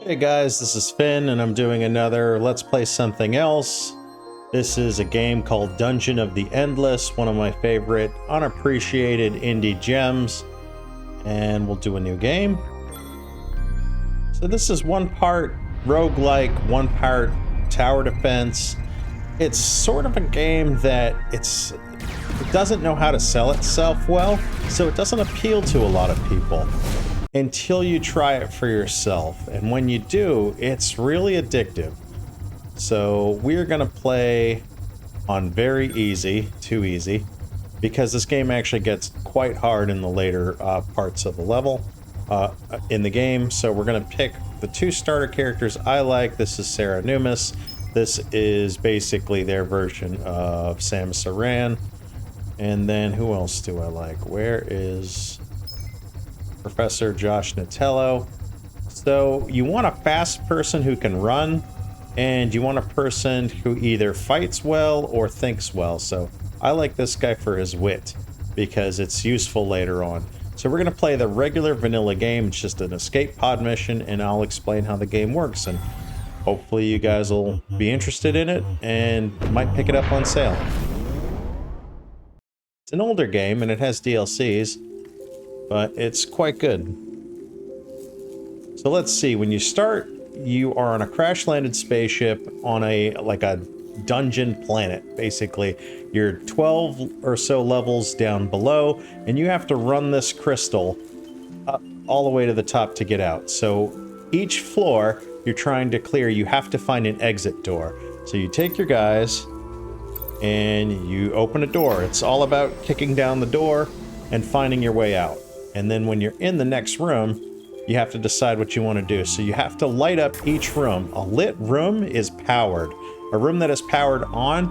Hey guys, this is Finn and I'm doing another Let's Play Something Else. This is a game called Dungeon of the Endless, one of my favorite unappreciated indie gems. And we'll do a new game. So this is one part roguelike, one part tower defense. It's sort of a game that it doesn't know how to sell itself well, so it doesn't appeal to a lot of people until you try it for yourself. And when you do, it's really addictive. So we're gonna play on very easy, too easy, because this game actually gets quite hard in the later parts of the level in the game. So we're gonna pick the two starter characters I like. This is Sarah Numis. This is basically their version of Samus Aran. And then who else do I like? Where is Professor Josh Natello? So you want a fast person who can run, and you want a person who either fights well or thinks well. So I like this guy for his wit because it's useful later on. So we're going to play the regular vanilla game. It's just an escape pod mission, and I'll explain how the game works, and hopefully you guys will be interested in it and might pick it up on sale. It's an older game and it has DLCs, but it's quite good. So let's see, when you start, you are on a crash-landed spaceship on a dungeon planet, basically. You're 12 or so levels down below, and you have to run this crystal up all the way to the top to get out. So each floor you're trying to clear, you have to find an exit door. So you take your guys and you open a door. It's all about kicking down the door and finding your way out. And then when you're in the next room, you have to decide what you want to do. So you have to light up each room. A lit room is powered. A room that is powered on,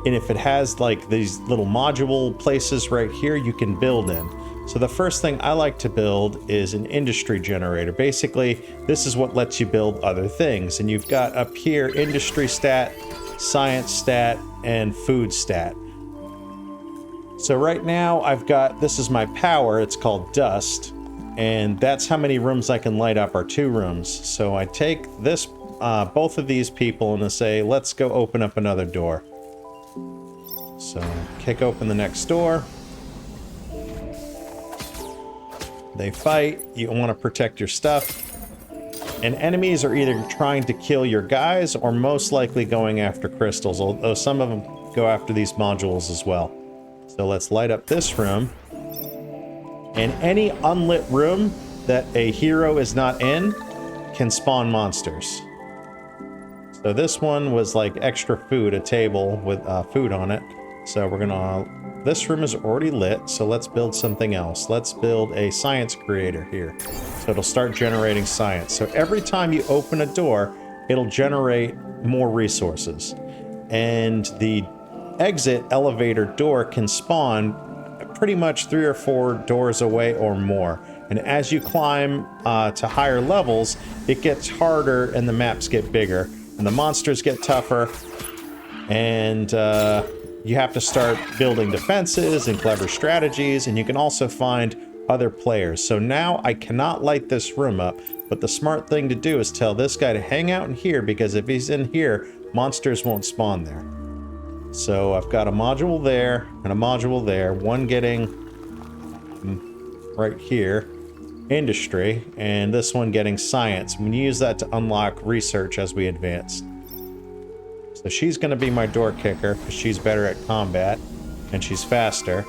and if it has like these little module places right here, you can build in. So the first thing I like to build is an industry generator. Basically, this is what lets you build other things. And you've got up here industry stat, science stat, and food stat. So right now I've got, this is my power, it's called dust, and that's how many rooms I can light up, are 2 rooms. So I take this, both of these people, and I say, let's go open up another door. So kick open the next door. They fight, you want to protect your stuff. And enemies are either trying to kill your guys or most likely going after crystals, although some of them go after these modules as well. So let's light up this room. And any unlit room that a hero is not in can spawn monsters. So this one was like extra food, a table with food on it. So we're gonna, this room is already lit, so let's build something else. Let's build a science creator here. So it'll start generating science. So every time you open a door, it'll generate more resources. And the exit elevator door can spawn pretty much 3 or 4 doors away or more. And as you climb to higher levels, it gets harder and the maps get bigger. And the monsters get tougher. And you have to start building defenses and clever strategies, and you can also find other players. So now I cannot light this room up, but the smart thing to do is tell this guy to hang out in here, because if he's in here, monsters won't spawn there. So I've got a module there and a module there, one getting right here, industry, and this one getting science. We use that to unlock research as we advance. So she's going to be my door kicker because she's better at combat and she's faster.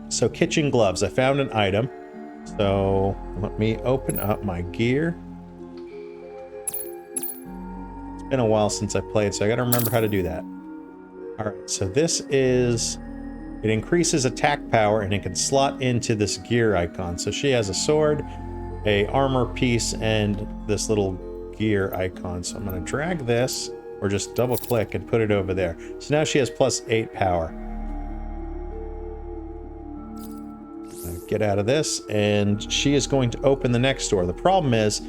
So kitchen gloves, I found an item. So let me open up my gear. It's been a while since I played, so I got to remember how to do that. All right, so this is, it increases attack power and it can slot into this gear icon. So she has a sword, a armor piece, and this little gear icon. So I'm going to drag this, or just double click and put it over there. So now she has +8 power. Get out of this, and she is going to open the next door. The problem is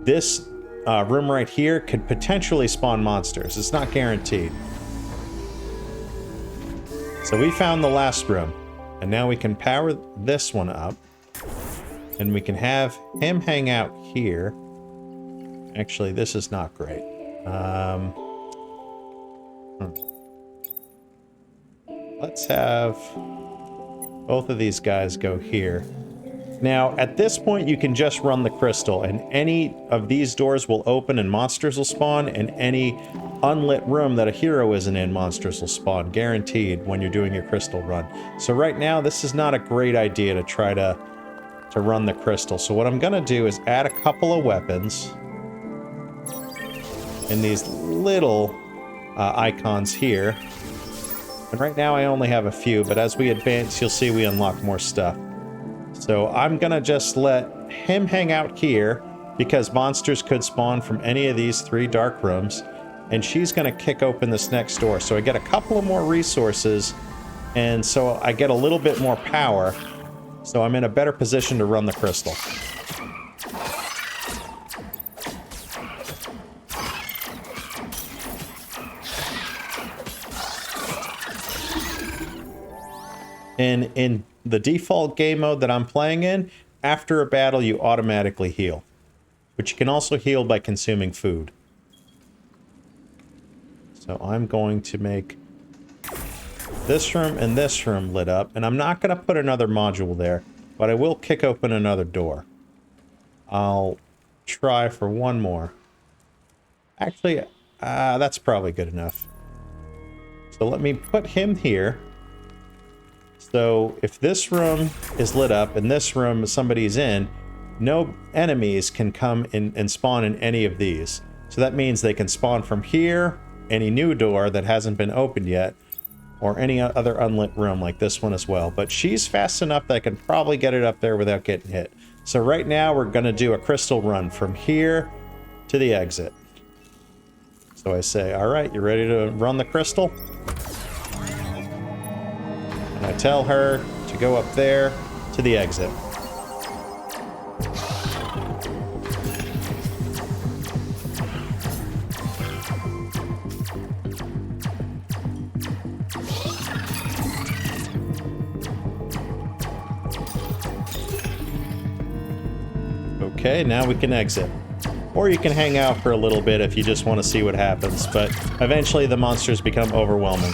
this room right here could potentially spawn monsters. It's not guaranteed. So we found the last room, and now we can power this one up. And we can have him hang out here. Actually, this is not great. Let's have both of these guys go here. Now, at this point, you can just run the crystal, and any of these doors will open and monsters will spawn, and any unlit room that a hero isn't in, monsters will spawn, guaranteed, when you're doing your crystal run. So right now, this is not a great idea to try to run the crystal. So what I'm going to do is add a couple of weapons in these little icons here. And right now, I only have a few, but as we advance, you'll see we unlock more stuff. So I'm gonna just let him hang out here because monsters could spawn from any of these 3 dark rooms, and she's gonna kick open this next door. So I get a couple of more resources, and so I get a little bit more power. So I'm in a better position to run the crystal. In the default game mode that I'm playing in, after a battle you automatically heal. But you can also heal by consuming food. So I'm going to make this room and this room lit up, and I'm not going to put another module there, but I will kick open another door. I'll try for one more. Actually, that's probably good enough. So let me put him here. So if this room is lit up and this room somebody's in, no enemies can come in and spawn in any of these. So that means they can spawn from here, any new door that hasn't been opened yet, or any other unlit room like this one as well. But she's fast enough that I can probably get it up there without getting hit. So right now we're going to do a crystal run from here to the exit. So I say, all right, you ready to run the crystal? And I tell her to go up there to the exit. Okay, now we can exit. Or you can hang out for a little bit if you just want to see what happens, but eventually the monsters become overwhelming.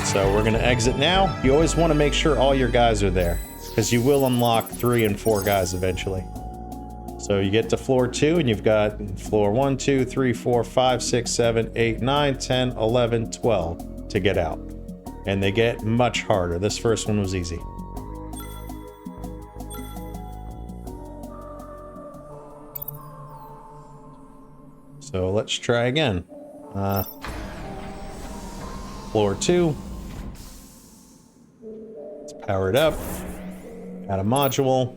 So we're going to exit now. You always want to make sure all your guys are there, because you will unlock 3 and 4 guys eventually. So you get to floor 2, and you've got floor 1, 2, 3, 4, 5, 6, 7, 8, 9, 10, 11, 12 to get out. And they get much harder. This first one was easy. So let's try again. Floor 2. Let's power it up. Add a module.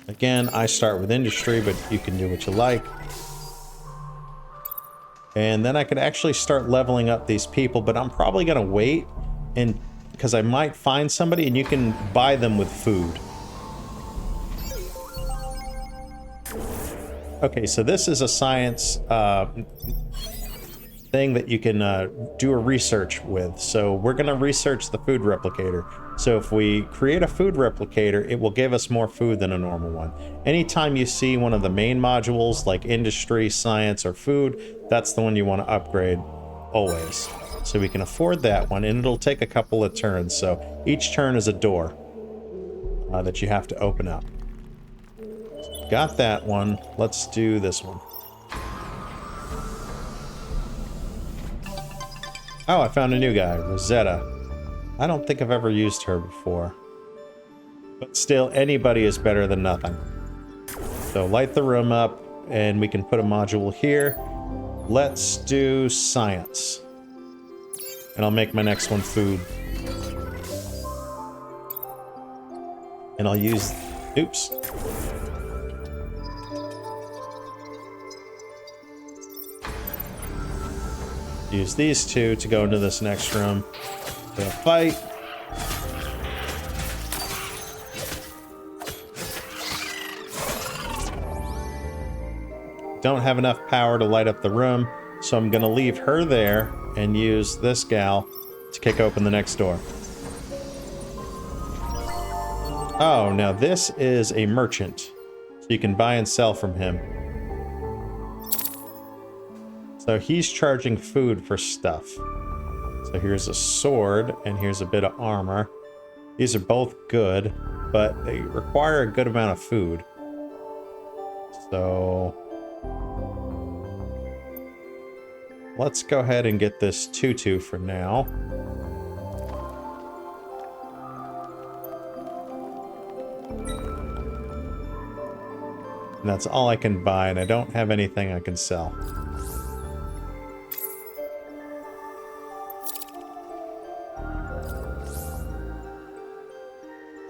Again, I start with industry, but you can do what you like. And then I could actually start leveling up these people, but I'm probably going to wait and because I might find somebody and you can buy them with food. Okay, so this is a science thing that you can do a research with. So we're going to research the food replicator. So if we create a food replicator, it will give us more food than a normal one. Anytime you see one of the main modules like industry, science, or food, that's the one you want to upgrade always. So we can afford that one, and it'll take a couple of turns. So each turn is a door that you have to open up. Got that one. Let's do this one. Oh, I found a new guy, Rosetta. I don't think I've ever used her before. But still, anybody is better than nothing. So light the room up, and we can put a module here. Let's do science. And I'll make my next one food. And I'll use... Oops. Use these two to go into this next room. To fight. Don't have enough power to light up the room, so I'm gonna leave her there and use this gal to kick open the next door. Oh, now this is a merchant. So you can buy and sell from him. So he's charging food for stuff. So here's a sword, and here's a bit of armor. These are both good, but they require a good amount of food. So let's go ahead and get this tutu for now. And that's all I can buy, and I don't have anything I can sell.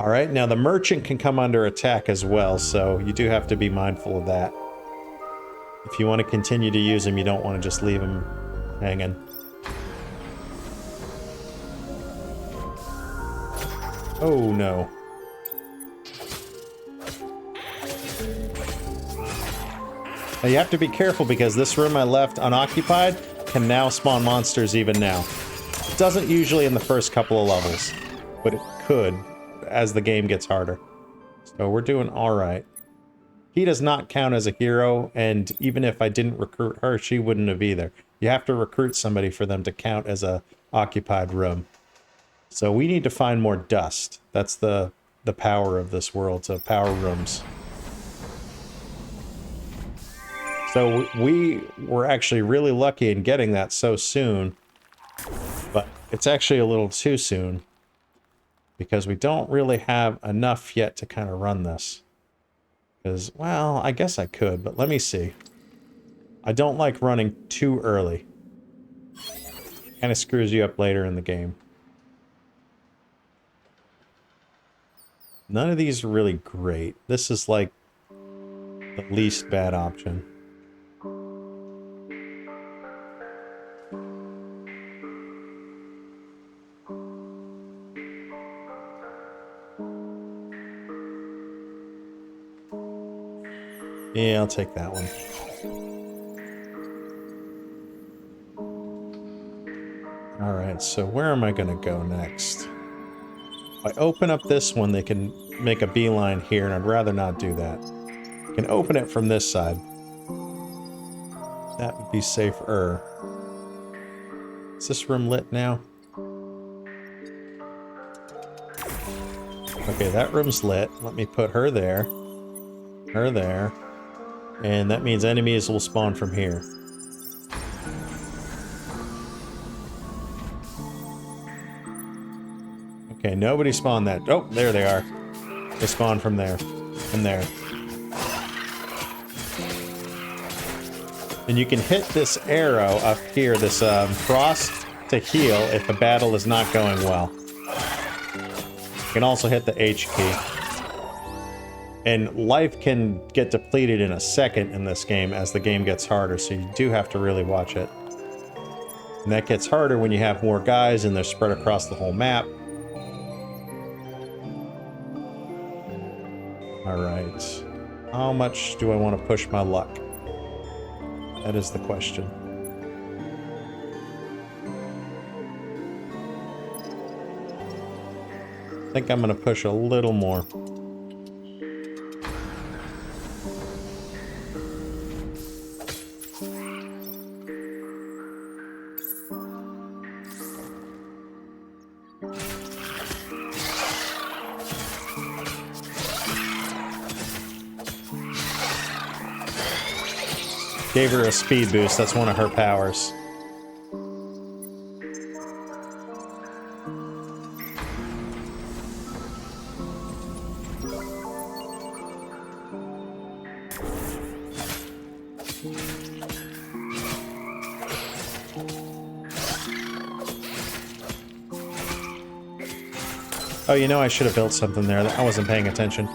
Alright, now the merchant can come under attack as well, so you do have to be mindful of that. If you want to continue to use him, you don't want to just leave him hanging. Oh no. Now you have to be careful because this room I left unoccupied can now spawn monsters even now. It doesn't usually in the first couple of levels, but it could as the game gets harder. So we're doing alright. He does not count as a hero, and even if I didn't recruit her, she wouldn't have either. You have to recruit somebody for them to count as a occupied room. So we need to find more dust. That's the power of this world, so power rooms. So we were actually really lucky in getting that so soon, but it's actually a little too soon because we don't really have enough yet to kind of run this. Because, well, I guess I could, but let me see. I don't like running too early. Kind of screws you up later in the game. None of these are really great. This is like the least bad option. Yeah, I'll take that one. Alright, so where am I going to go next? If I open up this one, they can make a beeline here, and I'd rather not do that. I can open it from this side. That would be safer. Is this room lit now? Okay, that room's lit. Let me put her there. Her there. And that means enemies will spawn from here. Okay, nobody spawned that. Oh, there they are. They spawned from there. And there. And you can hit this arrow up here, this cross, to heal if a battle is not going well. You can also hit the H key. And life can get depleted in a second in this game as the game gets harder, so you do have to really watch it. And that gets harder when you have more guys and they're spread across the whole map. Alright. How much do I want to push my luck? That is the question. I think I'm going to push a little more. Gave her a speed boost, that's one of her powers. Oh, you know, I should have built something there. I wasn't paying attention.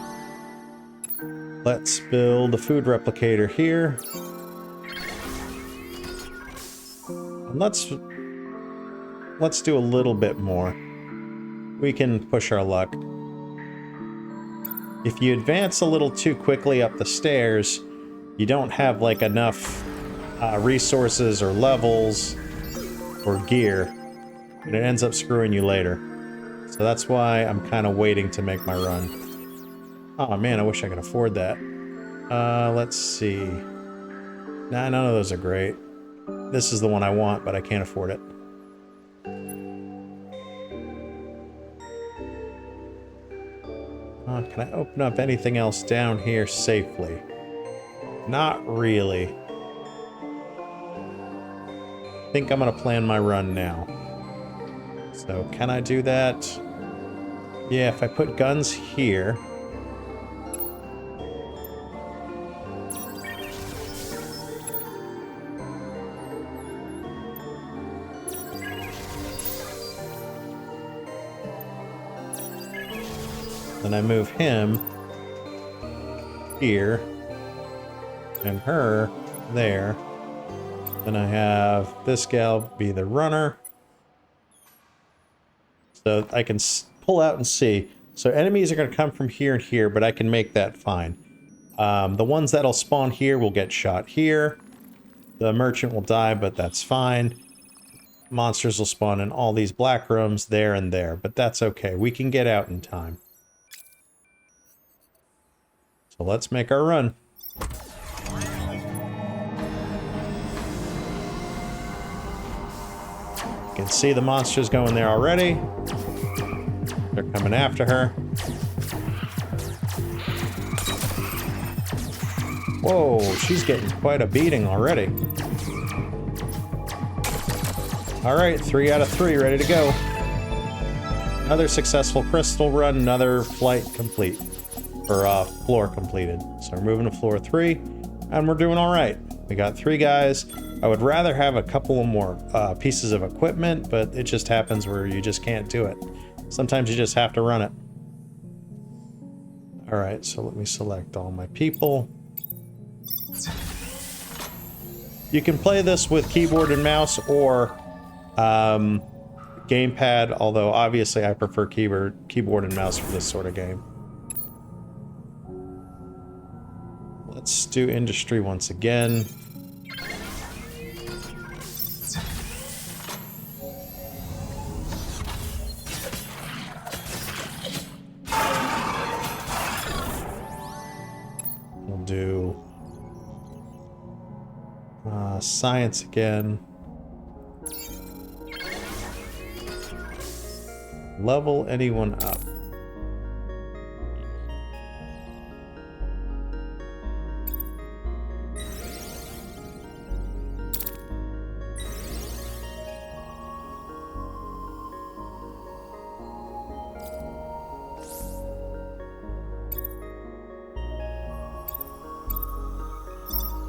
Let's build a food replicator here. Let's do a little bit more. We can push our luck. If you advance a little too quickly up the stairs, you don't have like enough resources or levels or gear, and it ends up screwing you later. So that's why I'm kind of waiting to make my run. Oh man, I wish I could afford that. Let's see. Nah, none of those are great. This is the one I want, but I can't afford it. Can I open up anything else down here safely? Not really. I think I'm gonna plan my run now. So can I do that? Yeah, if I put guns here. Then I move him here and her there. Then I have this gal be the runner. So I can pull out and see. So enemies are going to come from here and here, but I can make that fine. The ones that'll spawn here will get shot here. The merchant will die, but that's fine. Monsters will spawn in all these black rooms there and there, but that's okay. We can get out in time. So let's make our run. You can see the monsters going there already. They're coming after her. Whoa, she's getting quite a beating already. Alright, 3 out of 3, ready to go. Another successful crystal run, another flight complete. Or floor completed. So we're moving to floor 3, and we're doing alright. We got 3 guys. I would rather have a couple more pieces of equipment, but it just happens where you just can't do it. Sometimes you just have to run it. Alright, so let me select all my people. You can play this with keyboard and mouse or gamepad, although obviously I prefer keyboard and mouse for this sort of game. Let's do industry once again. We'll do science again. Level anyone up.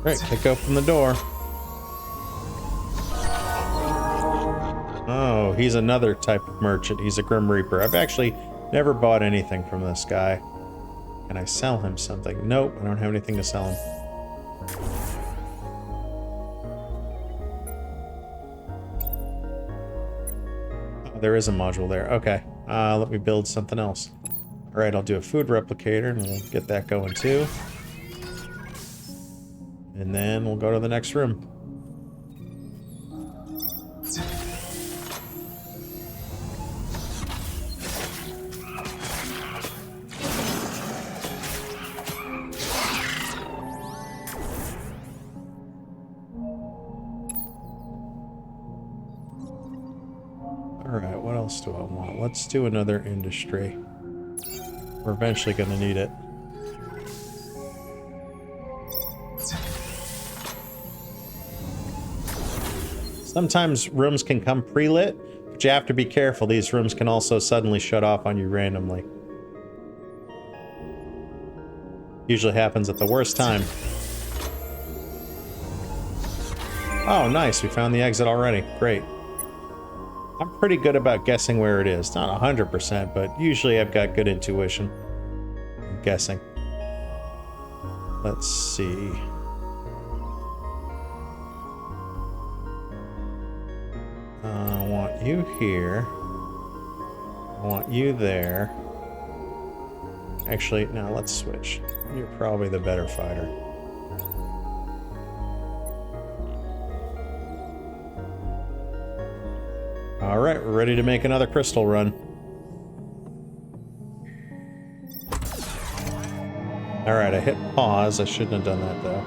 Right, kick open the door. Oh, he's another type of merchant. He's a Grim Reaper. I've actually never bought anything from this guy. Can I sell him something? Nope, I don't have anything to sell him. Oh, there is a module there. Okay, let me build something else. Alright, I'll do a food replicator and we'll get that going too. And then we'll go to the next room. Alright, what else do I want? Let's do another industry. We're eventually going to need it. Sometimes rooms can come pre-lit, but you have to be careful. These rooms can also suddenly shut off on you randomly. Usually happens at the worst time. Oh, nice. We found the exit already. Great. I'm pretty good about guessing where it is. Not 100%, but usually I've got good intuition. I'm guessing. Let's see. I want you here. I want you there. Actually, no, let's switch. You're probably the better fighter. Alright, we're ready to make another crystal run. Alright, I hit pause. I shouldn't have done that, though.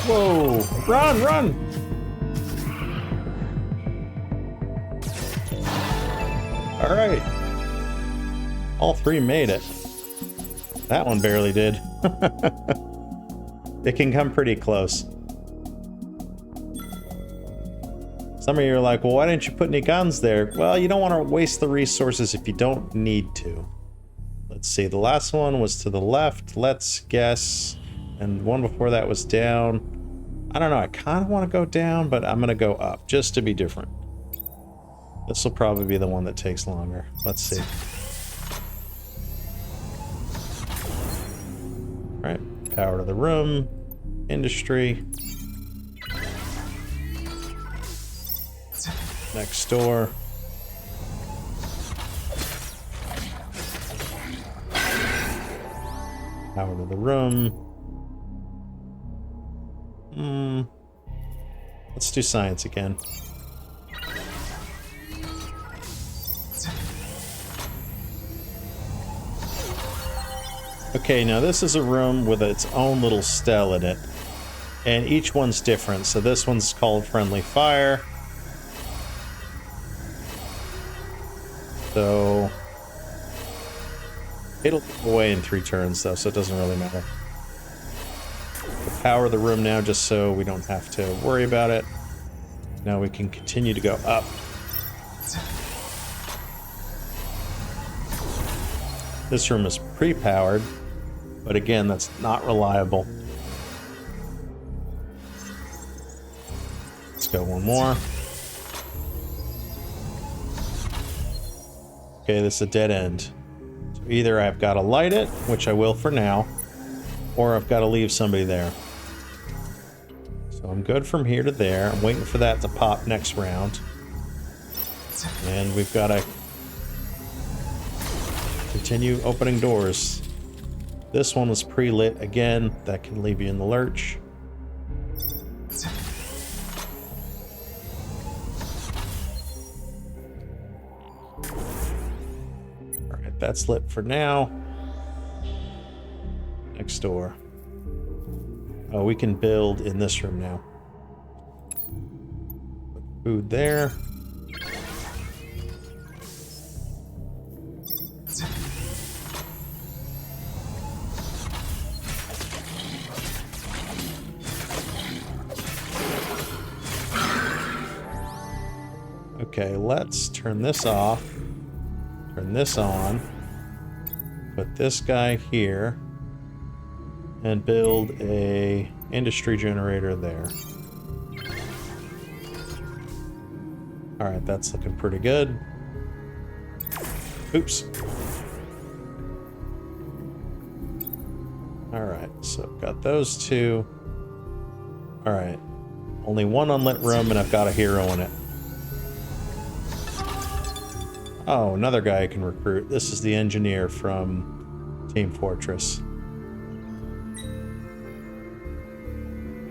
Whoa! Run, run! Alright. All three made it. That one barely did. It can come pretty close. Some of you are like, well, why didn't you put any guns there? Well, you don't want to waste the resources if you don't need to. Let's see, the last one was to the left. Let's guess. And one before that was down. I don't know, I kind of want to go down, but I'm going to go up, just to be different. This will probably be the one that takes longer. Let's see. Alright, power to the room, industry. Next door. Power to the room. Let's do science again. Okay, now this is a room with its own little stele in it. And each one's different. So this one's called Friendly Fire. So it'll go away in 3 turns though, so it doesn't really matter. We'll power the room now just so we don't have to worry about it. Now we can continue to go up. This room is pre-powered, but again, that's not reliable. Let's go one more. Okay, this is a dead end. So either I've got to light it, which I will for now, or I've got to leave somebody there. So I'm good from here to there. I'm waiting for that to pop next round. And we've got to continue opening doors. This one was pre-lit again. That can leave you in the lurch. Alright, that's lit for now. Next door. Oh, we can build in this room now. Put food there. Okay, let's turn this off. Turn this on. Put this guy here. And build a industry generator there. Alright, that's looking pretty good. Oops. Alright, so I've got those two. Alright. Only one unlit room and I've got a hero in it. Oh, another guy I can recruit. This is the engineer from Team Fortress.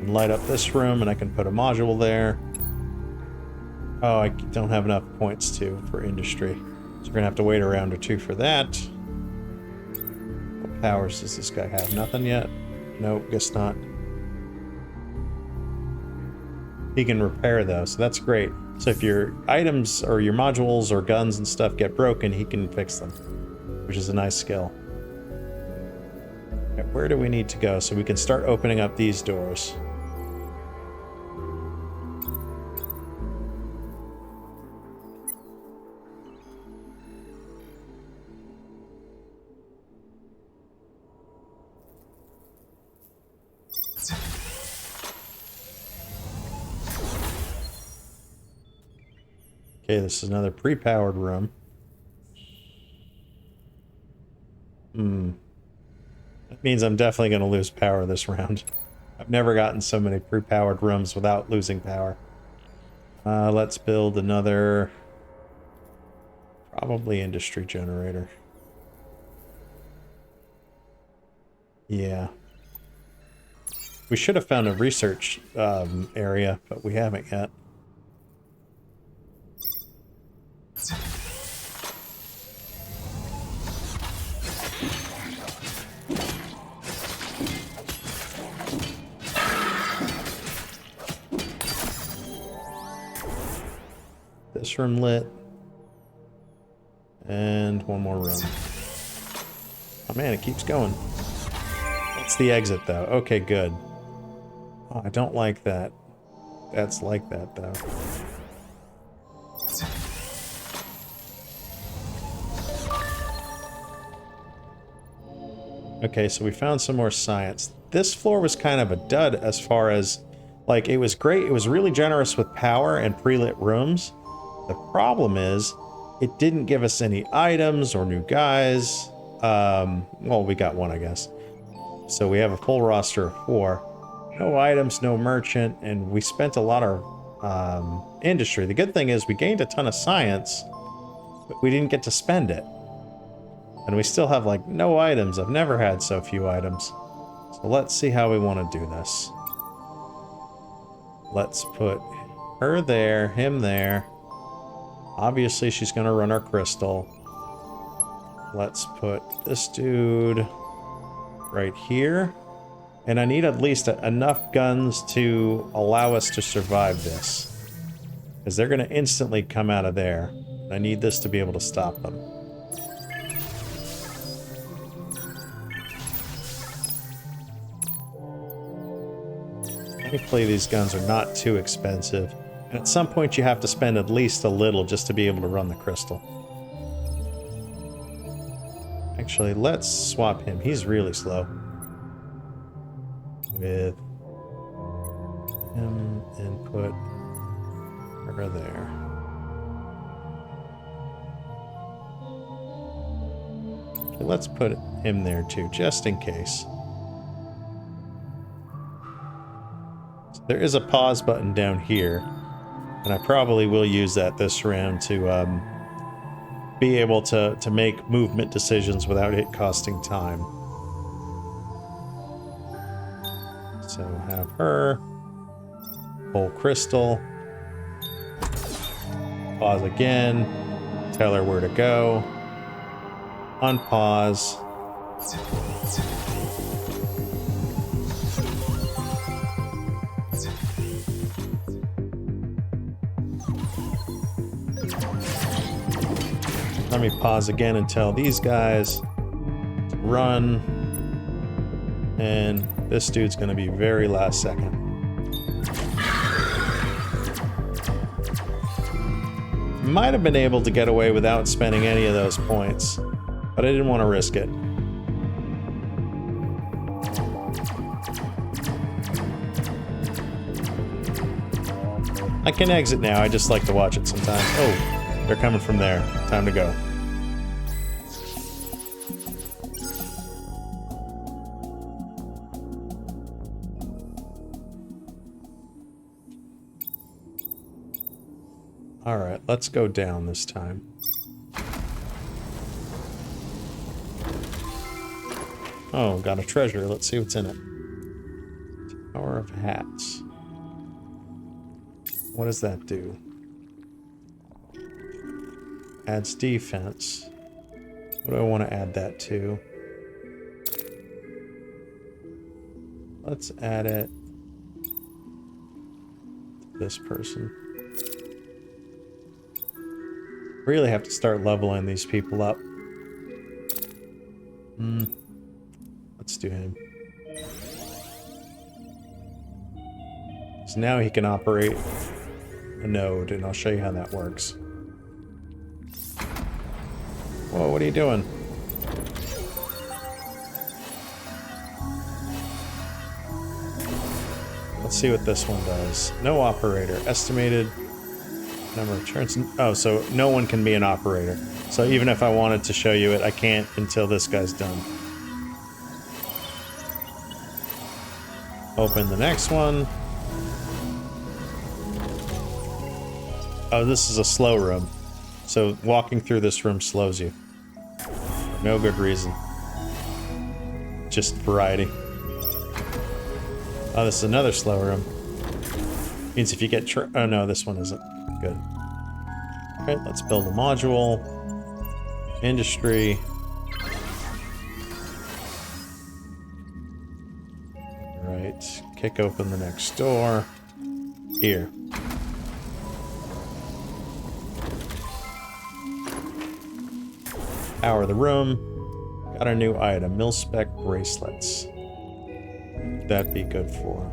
And light up this room and I can put a module there. Oh, I don't have enough points for industry. So we're gonna have to wait a round or two for that. What powers does this guy have? Nothing yet? Nope, guess not. He can repair though, so that's great. So if your items or your modules or guns and stuff get broken, he can fix them, which is a nice skill. Okay, where do we need to go so we can start opening up these doors? Okay, this is another pre-powered room. That means I'm definitely going to lose power this round. I've never gotten so many pre-powered rooms without losing power. Let's build another... probably industry generator. Yeah. We should have found a research area, but we haven't yet. This room lit. And one more room. Oh man, it keeps going. That's the exit though. Okay, good. Oh, I don't like that. That's like that though. Okay, so we found some more science. This floor was kind of a dud as far as, like, it was great. It was really generous with power and pre-lit rooms. The problem is, it didn't give us any items or new guys. Well, we got one, I guess. So we have a full roster of 4. No items, no merchant, and we spent a lot of industry. The good thing is we gained a ton of science, but we didn't get to spend it. And we still have, like, no items. I've never had so few items. So let's see how we want to do this. Let's put her there, him there. Obviously, she's going to run our crystal. Let's put this dude right here. And I need at least enough guns to allow us to survive this. Because they're going to instantly come out of there. I need this to be able to stop them. Thankfully, these guns are not too expensive. And at some point, you have to spend at least a little just to be able to run the crystal. Actually, let's swap him. He's really slow. With him and put her there. Okay, let's put him there too, just in case. So there is a pause button down here, and I probably will use that this round to be able to make movement decisions without it costing time. So have her, pull crystal, pause again, tell her where to go, unpause. Let me pause again and tell these guys to run. And this dude's going to be very last second. Might have been able to get away without spending any of those points, but I didn't want to risk it. I can exit now, I just like to watch it sometimes. Oh, they're coming from there. Time to go. Alright, let's go down this time. Oh, got a treasure. Let's see what's in it. Tower of Hats. What does that do? Adds defense. What do I want to add that to? Let's add it to this person. Really have to start leveling these people up. Let's do him. So now he can operate a node, and I'll show you how that works. Whoa, what are you doing? Let's see what this one does. No operator. Estimated number of turns. Oh, so no one can be an operator. So even if I wanted to show you it, I can't until this guy's done. Open the next one. Oh, this is a slow room. So walking through this room slows you. For no good reason. just variety. Oh, this is another slow room. Means if you get oh no, this one isn't. Good. Alright, let's build a module. Industry. Alright, kick open the next door. Here. Power the room. Got a new item, mil-spec bracelets. That'd be good for.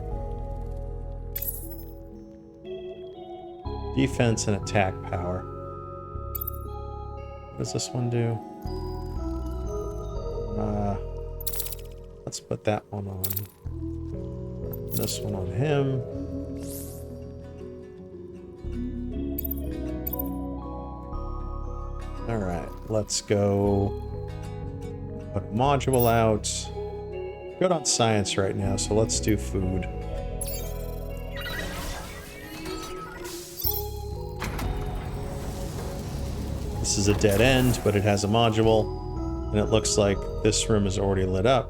Defense and attack power. What does this one do? Let's put that one on. This one on him. Alright, let's go put a module out. Good on science right now, so let's do food. This is a dead end, but it has a module, and it looks like this room is already lit up.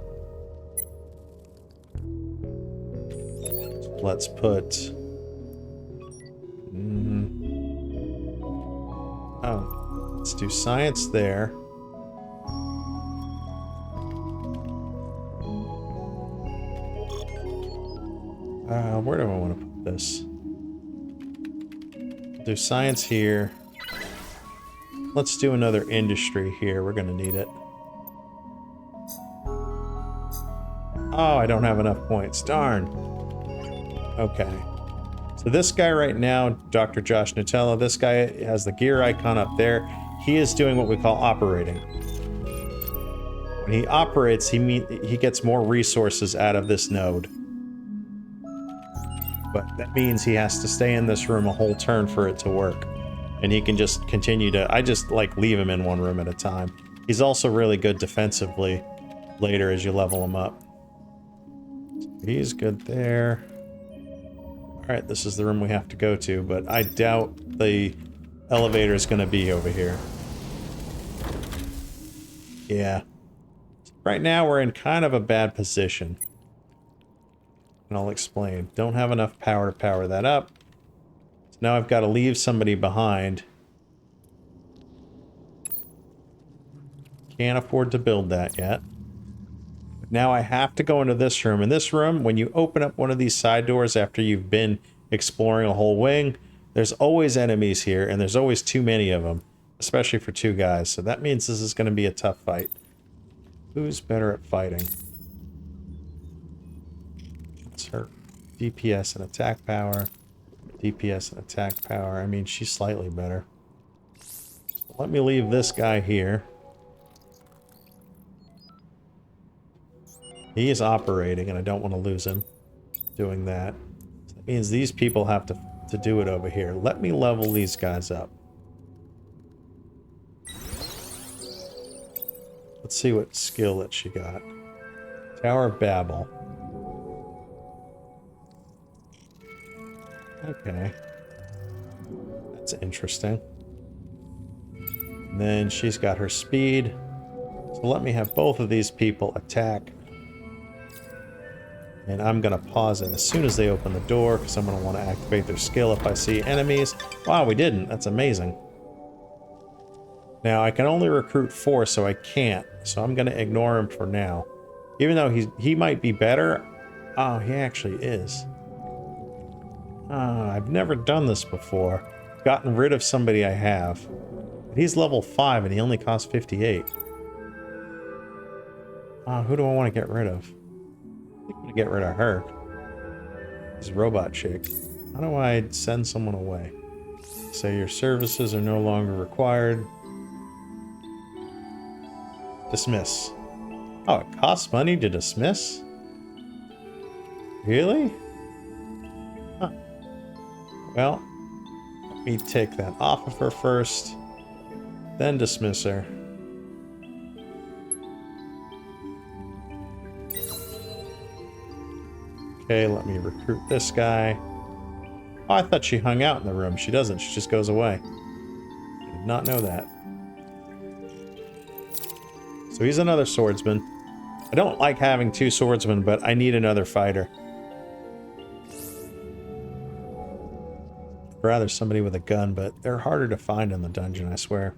So let's put... Oh, let's do science there. Where do I want to put this? Do science here. Let's do another industry here. We're going to need it. Oh, I don't have enough points. Darn. Okay. So this guy right now, Dr. Josh Nutella, this guy has the gear icon up there. He is doing what we call operating. When he operates, he gets more resources out of this node. But that means he has to stay in this room a whole turn for it to work. And he can just continue to... I just, like, leave him in one room at a time. He's also really good defensively later as you level him up. He's good there. Alright, this is the room we have to go to, but I doubt the elevator is going to be over here. Yeah. Right now we're in kind of a bad position. And I'll explain. Don't have enough power to power that up. So now I've got to leave somebody behind. Can't afford to build that yet. But now I have to go into this room. In this room, when you open up one of these side doors after you've been exploring a whole wing, there's always enemies here, and there's always too many of them. Especially for two guys. So that means this is going to be a tough fight. Who's better at fighting? Her DPS and attack power. DPS and attack power. I mean, she's slightly better. So let me leave this guy here. He is operating, and I don't want to lose him doing that. So that means these people have to do it over here. Let me level these guys up. Let's see what skill that she got. Tower of Babel. Okay. That's interesting. And then she's got her speed. So let me have both of these people attack. And I'm going to pause it as soon as they open the door, because I'm going to want to activate their skill if I see enemies. Wow, we didn't. That's amazing. Now, I can only recruit 4, so I can't. So I'm going to ignore him for now. Even though he might be better. Oh, he actually is. I've never done this before. Gotten rid of somebody I have. He's level 5 and he only costs 58. Who do I want to get rid of? I think I'm going to get rid of her. This robot chick. How do I send someone away? Say your services are no longer required. Dismiss. Oh, it costs money to dismiss? Really? Huh. Well, let me take that off of her first, then dismiss her. Okay, let me recruit this guy. Oh, I thought she hung out in the room. She doesn't. She just goes away. I did not know that. So he's another swordsman. I don't like having 2 swordsmen, but I need another fighter. I'd rather somebody with a gun, but they're harder to find in the dungeon, I swear.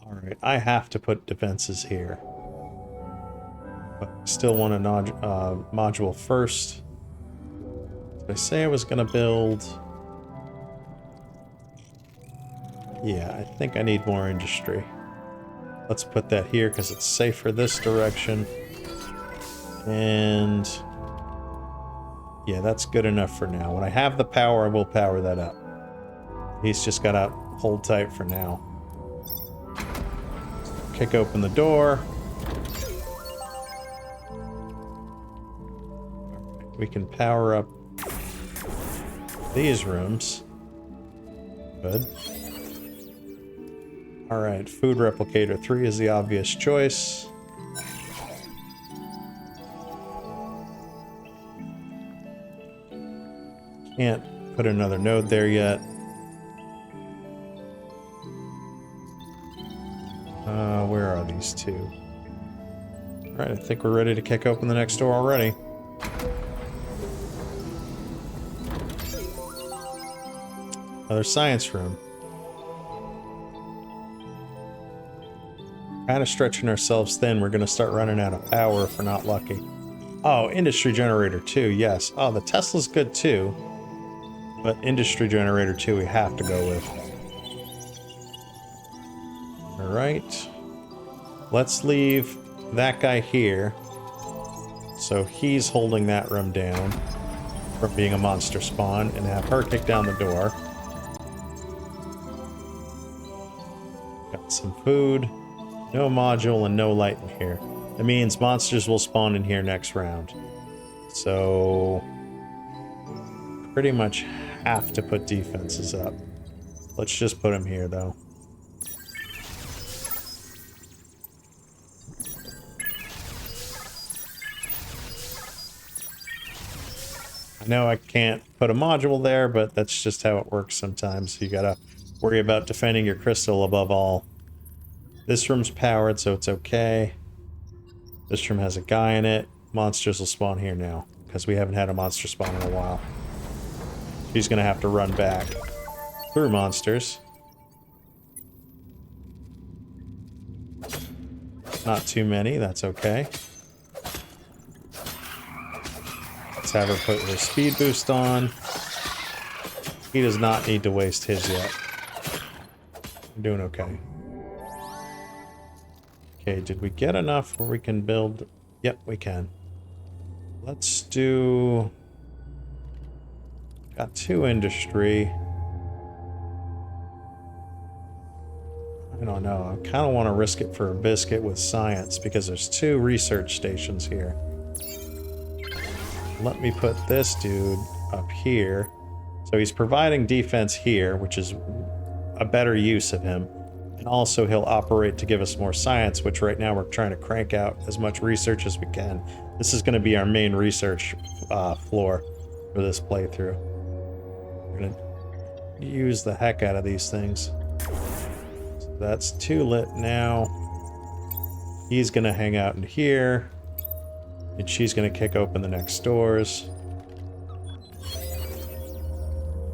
Alright, I have to put defenses here. But I still want a module first. Did I say I was going to build? Yeah, I think I need more industry. Let's put that here because it's safer this direction. And yeah, that's good enough for now. When I have the power, I will power that up. He's just got to hold tight for now. Kick open the door. We can power up these rooms. Good. Alright, food replicator 3 is the obvious choice. Can't put another node there yet. Where are these two? Alright, I think we're ready to kick open the next door already. Another science room. Kind of stretching ourselves thin. We're going to start running out of power if we're not lucky. Oh, industry generator 2, yes. Oh, the Tesla's good too. But industry generator 2 we have to go with. Alright. Let's leave that guy here. So he's holding that room down from being a monster spawn, and have her kick down the door. Got some food. No module and no light in here. That means monsters will spawn in here next round. So pretty much have to put defenses up. Let's just put them here though. I know I can't put a module there, but that's just how it works sometimes. You gotta worry about defending your crystal above all. This room's powered, so it's okay. This room has a guy in it. Monsters will spawn here now, because we haven't had a monster spawn in a while. She's gonna have to run back through monsters. Not too many, that's okay. Let's have her put her speed boost on. He does not need to waste his yet. I'm doing okay. Okay, did we get enough where we can build? Yep, we can. Let's do... Got 2 industry. I don't know. I kind of want to risk it for a biscuit with science because there's 2 research stations here. Let me put this dude up here. So he's providing defense here, which is a better use of him. And also he'll operate to give us more science, which right now we're trying to crank out as much research as we can. This is going to be our main research floor for this playthrough. We're going to use the heck out of these things. So that's 2 lit now. He's going to hang out in here. And she's going to kick open the next doors.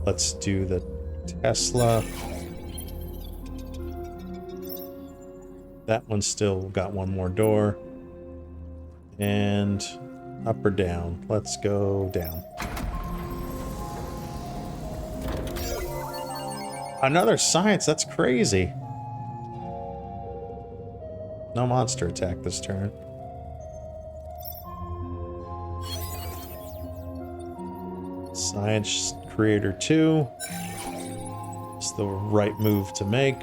Let's do the Tesla. That one's still got 1 more door. And up or down? Let's go down. Another science, that's crazy. No monster attack this turn. Science Creator 2. It's the right move to make.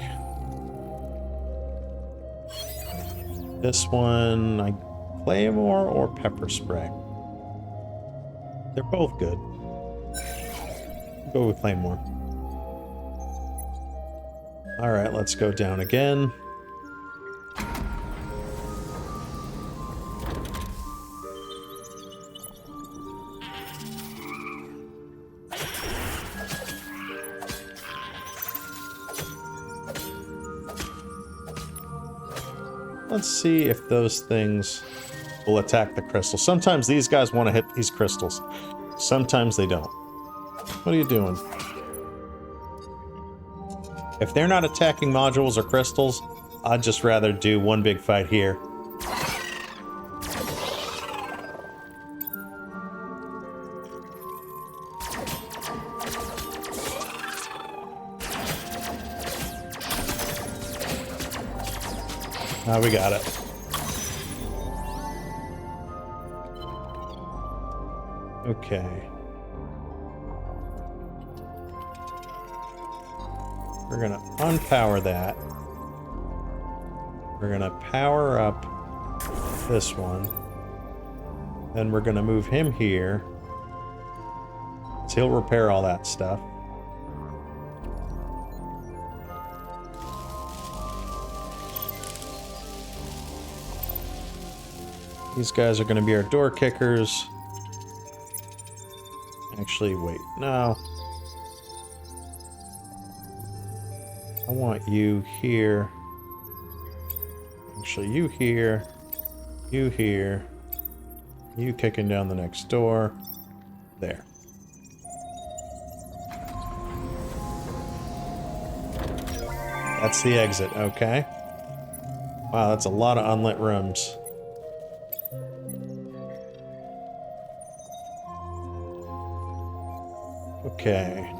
This one, Claymore or Pepper Spray? They're both good. Go with Claymore. Alright, let's go down again. Let's see if those things will attack the crystals. Sometimes these guys want to hit these crystals. Sometimes they don't. What are you doing? If they're not attacking modules or crystals, I'd just rather do one big fight here. Ah, we got it. Okay. We're gonna unpower that. We're gonna power up this one. Then we're gonna move him here. So he'll repair all that stuff. These guys are gonna be our door kickers. Actually, wait, no. I want you here. Actually, you here. You here. You kicking down the next door. There. That's the exit, okay. Wow, that's a lot of unlit rooms. Okay.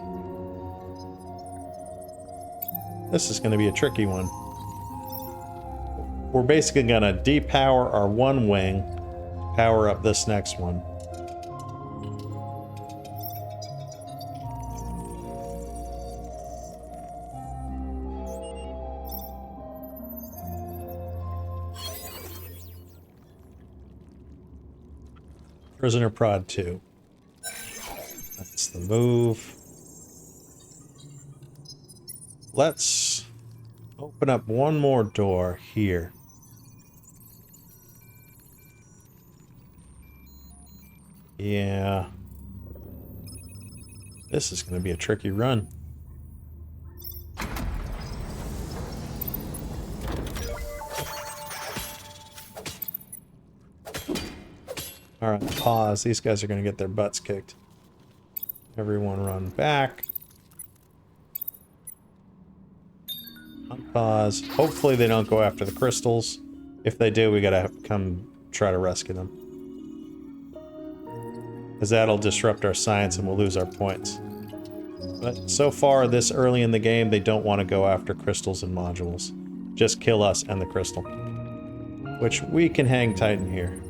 This is going to be a tricky one. We're basically going to depower our one wing, power up this next one. Prisoner Prod 2. That's the move. Let's open up one more door here. Yeah. This is going to be a tricky run. Alright, pause. These guys are going to get their butts kicked. Everyone run back. Unpause. Hopefully they don't go after the crystals. If they do, we gotta come try to rescue them. Because that'll disrupt our science and we'll lose our points. But so far, this early in the game, they don't want to go after crystals and modules. Just kill us and the crystal. Which we can hang tight in here.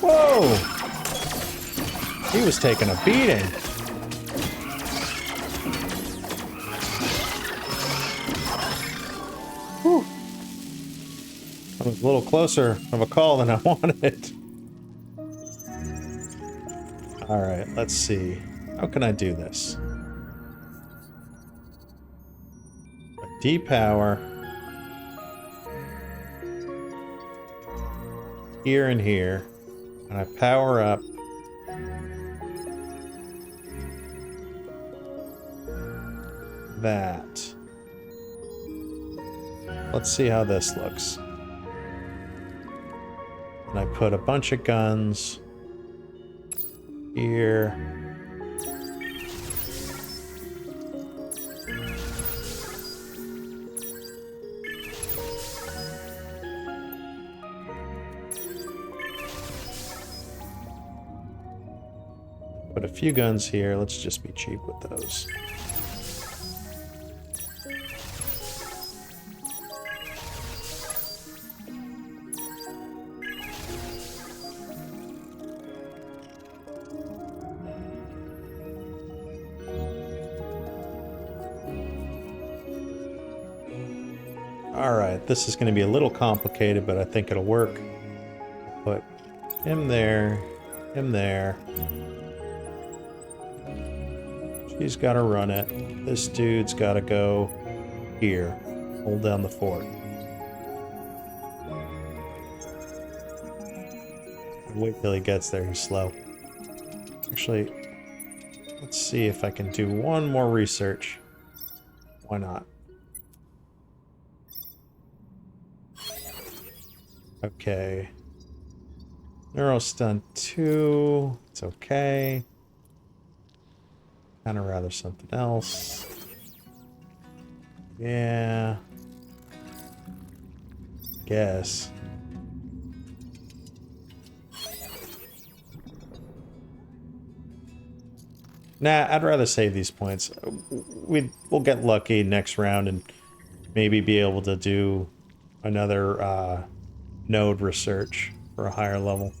Whoa! He was taking a beating. Whew. That was a little closer of a call than I wanted. Alright, let's see. How can I do this? Depower. Here and here. And I power up. That. Let's see how this looks. And I put a bunch of guns here. Put a few guns here. Let's just be cheap with those. Alright, this is going to be a little complicated, but I think it'll work. Put him there, him there. She's got to run it. This dude's got to go here. Hold down the fort. Wait till he gets there, he's slow. Actually, let's see if I can do one more research. Why not? Okay. Neurostun 2. It's okay. Kind of rather something else. Yeah. Guess. Nah, I'd rather save these points. We'll get lucky next round and maybe be able to do another node research for a higher level.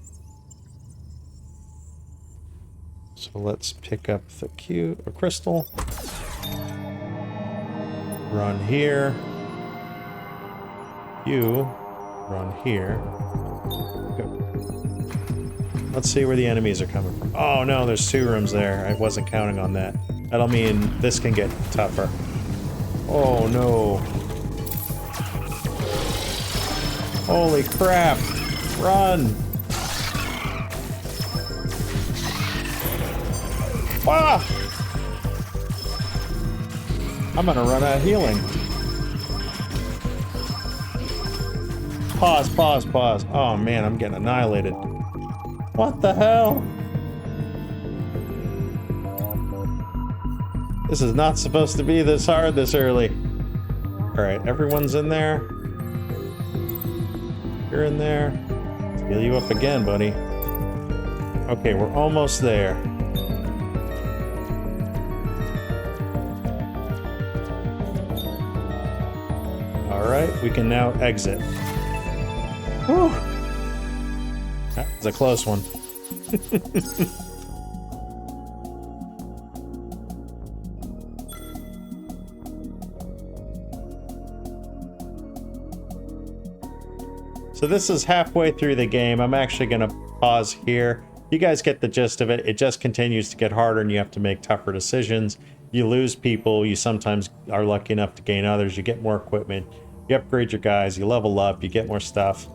So let's pick up the crystal. Run here. You run here. Go. Let's see where the enemies are coming from. Oh no, there's 2 rooms there. I wasn't counting on that. That'll mean this can get tougher. Oh no. Holy crap. Run. Ah! I'm gonna run out of healing. Pause, pause, pause. Oh man, I'm getting annihilated. What the hell? This is not supposed to be this hard this early. Alright, everyone's in there. You're in there. Let's heal you up again, buddy. Okay, we're almost there. Alright, we can now exit. Whew. That was a close one. So this is halfway through the game. I'm actually going to pause here. You guys get the gist of it. It just continues to get harder and you have to make tougher decisions. You lose people. You sometimes are lucky enough to gain others. You get more equipment. You upgrade your guys. You level up. You get more stuff.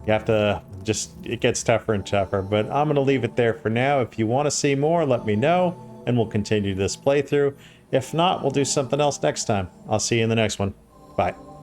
You have to just... It gets tougher and tougher. But I'm going to leave it there for now. If you want to see more, let me know. And we'll continue this playthrough. If not, we'll do something else next time. I'll see you in the next one. Bye.